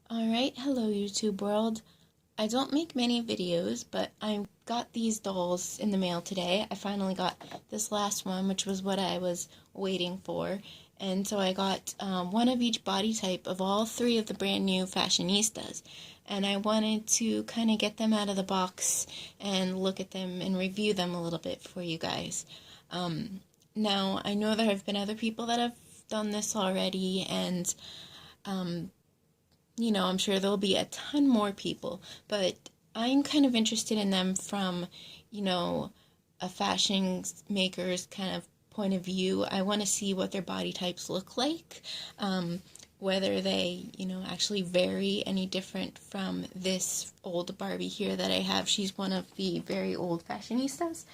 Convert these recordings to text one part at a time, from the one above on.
Alright, hello YouTube world. I don't make many videos, but I got these dolls in the mail today. I finally got this last one, which was what I was waiting for. And so I got one of each body type of all three of the brand new Fashionistas. And I wanted to kind of get them out of the box and look at them and review them a little bit for you guys. Now, I know there have been other people that have done this already, and I'm sure there'll be a ton more people, but I'm kind of interested in them from, a fashion maker's kind of point of view. I want to see what their body types look like, whether they, actually vary any different from this old Barbie here that I have. She's one of the very old fashionistas.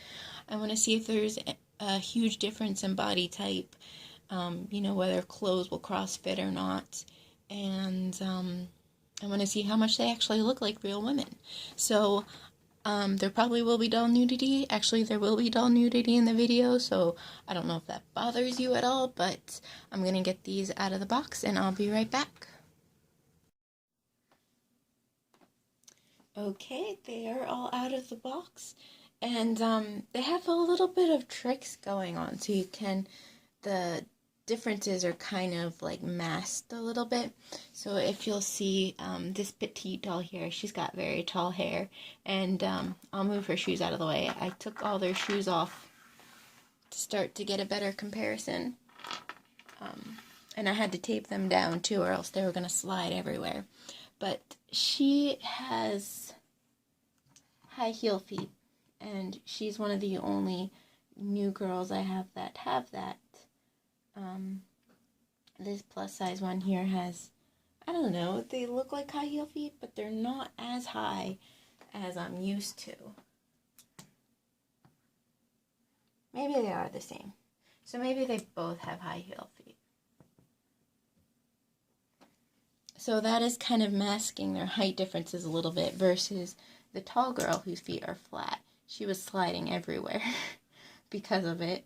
I want to see if there's a huge difference in body type, whether clothes will cross fit or not. And I want to see how much they actually look like real women. So there probably will be doll nudity. Actually, there will be doll nudity in the video, so I don't know if that bothers you at all, but I'm going to get these out of the box and I'll be right back. Okay, they are all out of the box, and they have a little bit of tricks going on, so the differences are kind of like masked a little bit. So if you'll see this petite doll here, she's got very tall hair, and I'll move her shoes out of the way. I took all their shoes off to start to get a better comparison, and I had to tape them down too, or else they were going to slide everywhere. But she has high heel feet, and she's one of the only new girls I have that have that. This plus size one here has, I don't know, they look like high heel feet, but they're not as high as I'm used to. Maybe they are the same. So maybe they both have high heel feet. So that is kind of masking their height differences a little bit versus the tall girl whose feet are flat. She was sliding everywhere because of it.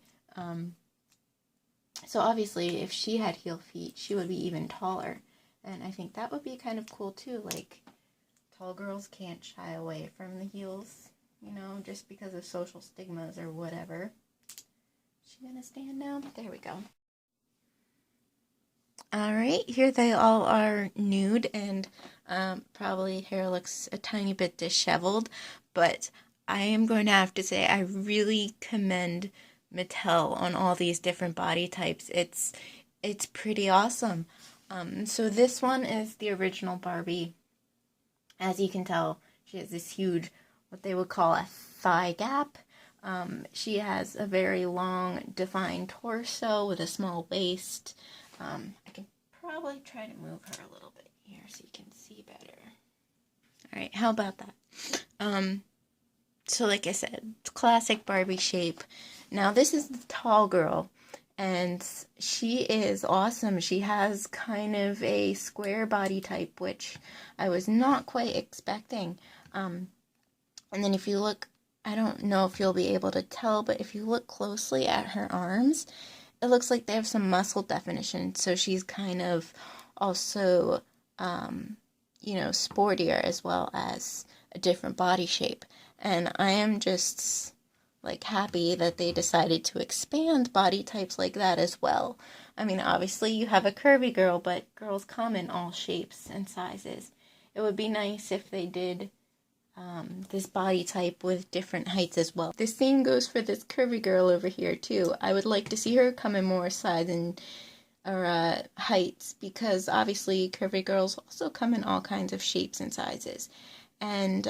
So obviously, if she had heel feet, she would be even taller. And I think that would be kind of cool too. Like, tall girls can't shy away from the heels, just because of social stigmas or whatever. Is she gonna stand now? There we go. Alright, here they all are nude, and probably hair looks a tiny bit disheveled, but I am going to have to say I really commend Mattel on all these different body types. It's pretty awesome. So this one is the original Barbie. As you can tell, she has this huge, what they would call a thigh gap. She has a very long, defined torso with a small waist. I can probably try to move her a little bit here so you can see better. Alright, how about that? So like I said, classic Barbie shape. Now this is the tall girl, and she is awesome. She has kind of a square body type, which I was not quite expecting. And then if you look, I don't know if you'll be able to tell, but if you look closely at her arms, it looks like they have some muscle definition. So she's kind of also, sportier as well as a different body shape. And I am just like happy that they decided to expand body types like that as well. I mean, obviously you have a curvy girl, but girls come in all shapes and sizes. It would be nice if they did this body type with different heights as well. The same goes for this curvy girl over here too. I would like to see her come in more size or heights, because obviously curvy girls also come in all kinds of shapes and sizes. And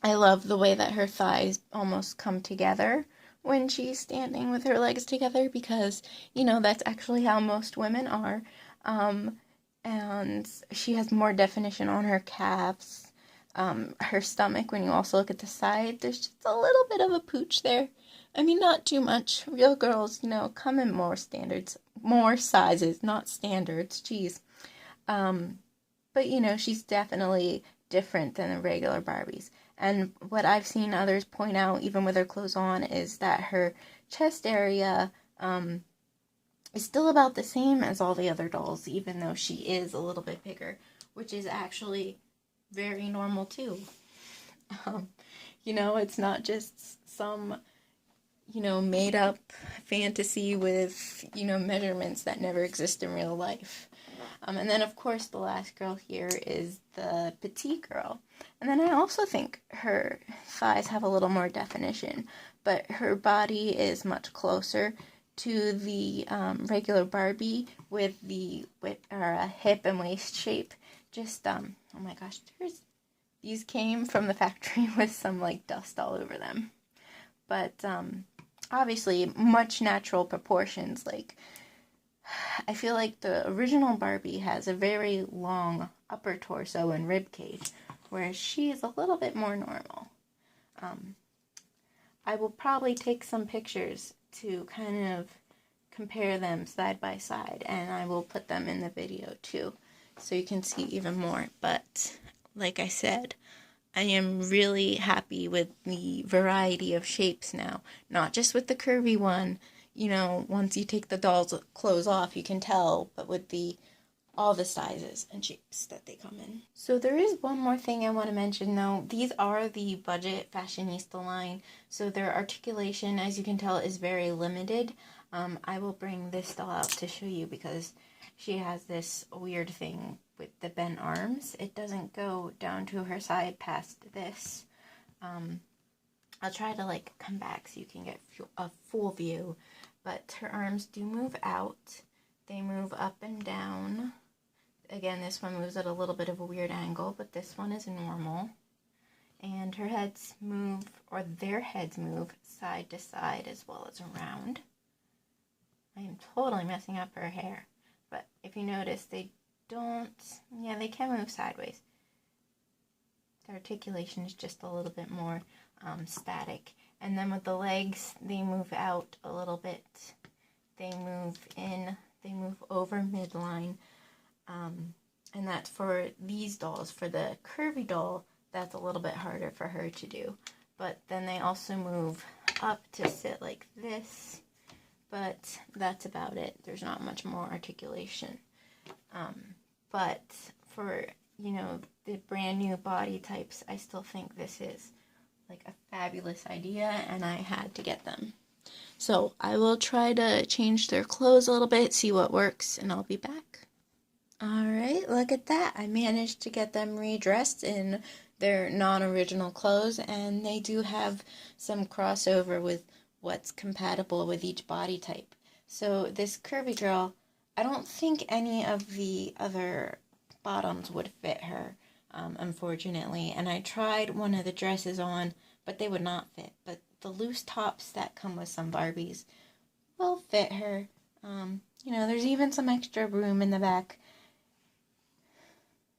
I love the way that her thighs almost come together when she's standing with her legs together, because, that's actually how most women are. And she has more definition on her calves. Her stomach, when you also look at the side, there's just a little bit of a pooch there. I mean, not too much. Real girls, come in more sizes, not standards, geez. But, she's definitely different than the regular Barbies. And what I've seen others point out, even with her clothes on, is that her chest area is still about the same as all the other dolls, even though she is a little bit bigger. which is actually very normal too. You know, it's not just some, you know, made up fantasy with, you know, measurements that never exist in real life. And then, of course, the last girl here is the Petite Girl. And then I also think her thighs have a little more definition, but her body is much closer to the regular Barbie with the hip and waist shape. Just, oh my gosh, these came from the factory with some, like, dust all over them. But, obviously, much natural proportions, like, I feel like the original Barbie has a very long upper torso and rib cage, whereas she is a little bit more normal. I will probably take some pictures to kind of compare them side by side, and I will put them in the video too, so you can see even more. But like I said, I am really happy with the variety of shapes now, not just with the curvy one. You know, once you take the doll's clothes off, you can tell, but with all the sizes and shapes that they come in. So there is one more thing I want to mention though. These are the budget Fashionista line, so their articulation, as you can tell, is very limited. I will bring this doll out to show you because she has this weird thing with the bent arms. It doesn't go down to her side past this. I'll try to like come back so you can get a full view, but her arms do move out. They move up and down. Again, this one moves at a little bit of a weird angle, but this one is normal. And her heads move, or their heads move side to side as well as around. I am totally messing up her hair, but if you notice, they don't, yeah, they can move sideways. The articulation is just a little bit more static. And then with the legs, they move out a little bit. They move in, they move over midline. And that's for these dolls. For the curvy doll, that's a little bit harder for her to do. But then they also move up to sit like this. But that's about it. There's not much more articulation. But for, you know, the brand new body types, I still think this is like a fabulous idea, and I had to get them. So I will try to change their clothes a little bit, see what works, and I'll be back. Alright, look at that. I managed to get them redressed in their non-original clothes, and they do have some crossover with what's compatible with each body type. So this curvy girl, I don't think any of the other bottoms would fit her, unfortunately. And I tried one of the dresses on, but they would not fit. But the loose tops that come with some Barbies will fit her. You know, there's even some extra room in the back.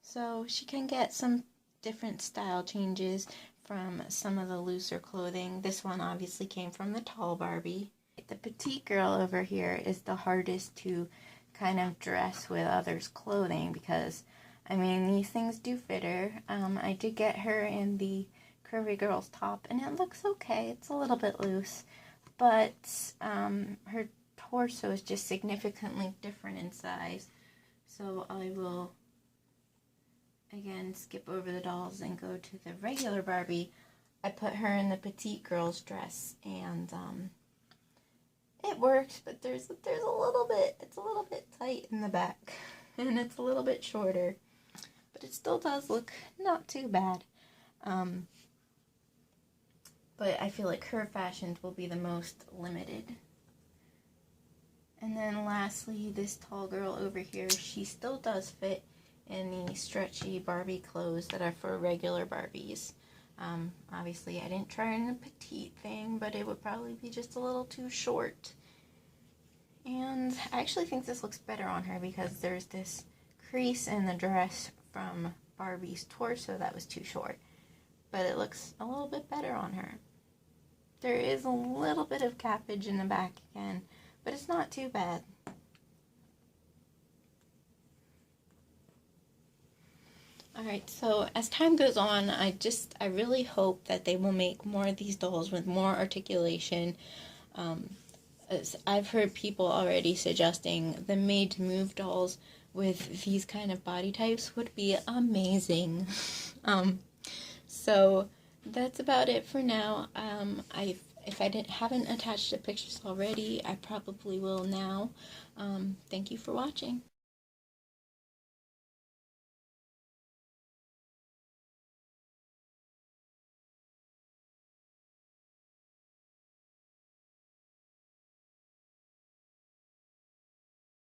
So she can get some different style changes from some of the looser clothing. This one obviously came from the tall Barbie. The petite girl over here is the hardest to kind of dress with others' clothing because, I mean, these things do fit her. I did get her in the curvy girl's top, and it looks okay. It's a little bit loose, but her torso is just significantly different in size. So I will, again, skip over the dolls and go to the regular Barbie. I put her in the petite girl's dress, and it worked, but there's a little bit, it's a little bit tight in the back, and it's a little bit shorter, but it still does look not too bad. But I feel like her fashions will be the most limited. And then lastly, this tall girl over here, she still does fit in the stretchy Barbie clothes that are for regular Barbies. Obviously, I didn't try in the petite thing, but it would probably be just a little too short. And I actually think this looks better on her because there's this crease in the dress from Barbie's torso that was too short. But it looks a little bit better on her. There is a little bit of cappage in the back again, but it's not too bad. Alright, so as time goes on, I really hope that they will make more of these dolls with more articulation. As I've heard people already suggesting the made-to-move dolls with these kind of body types would be amazing. So that's about it for now. If I haven't attached the pictures already, I probably will now. Thank you for watching.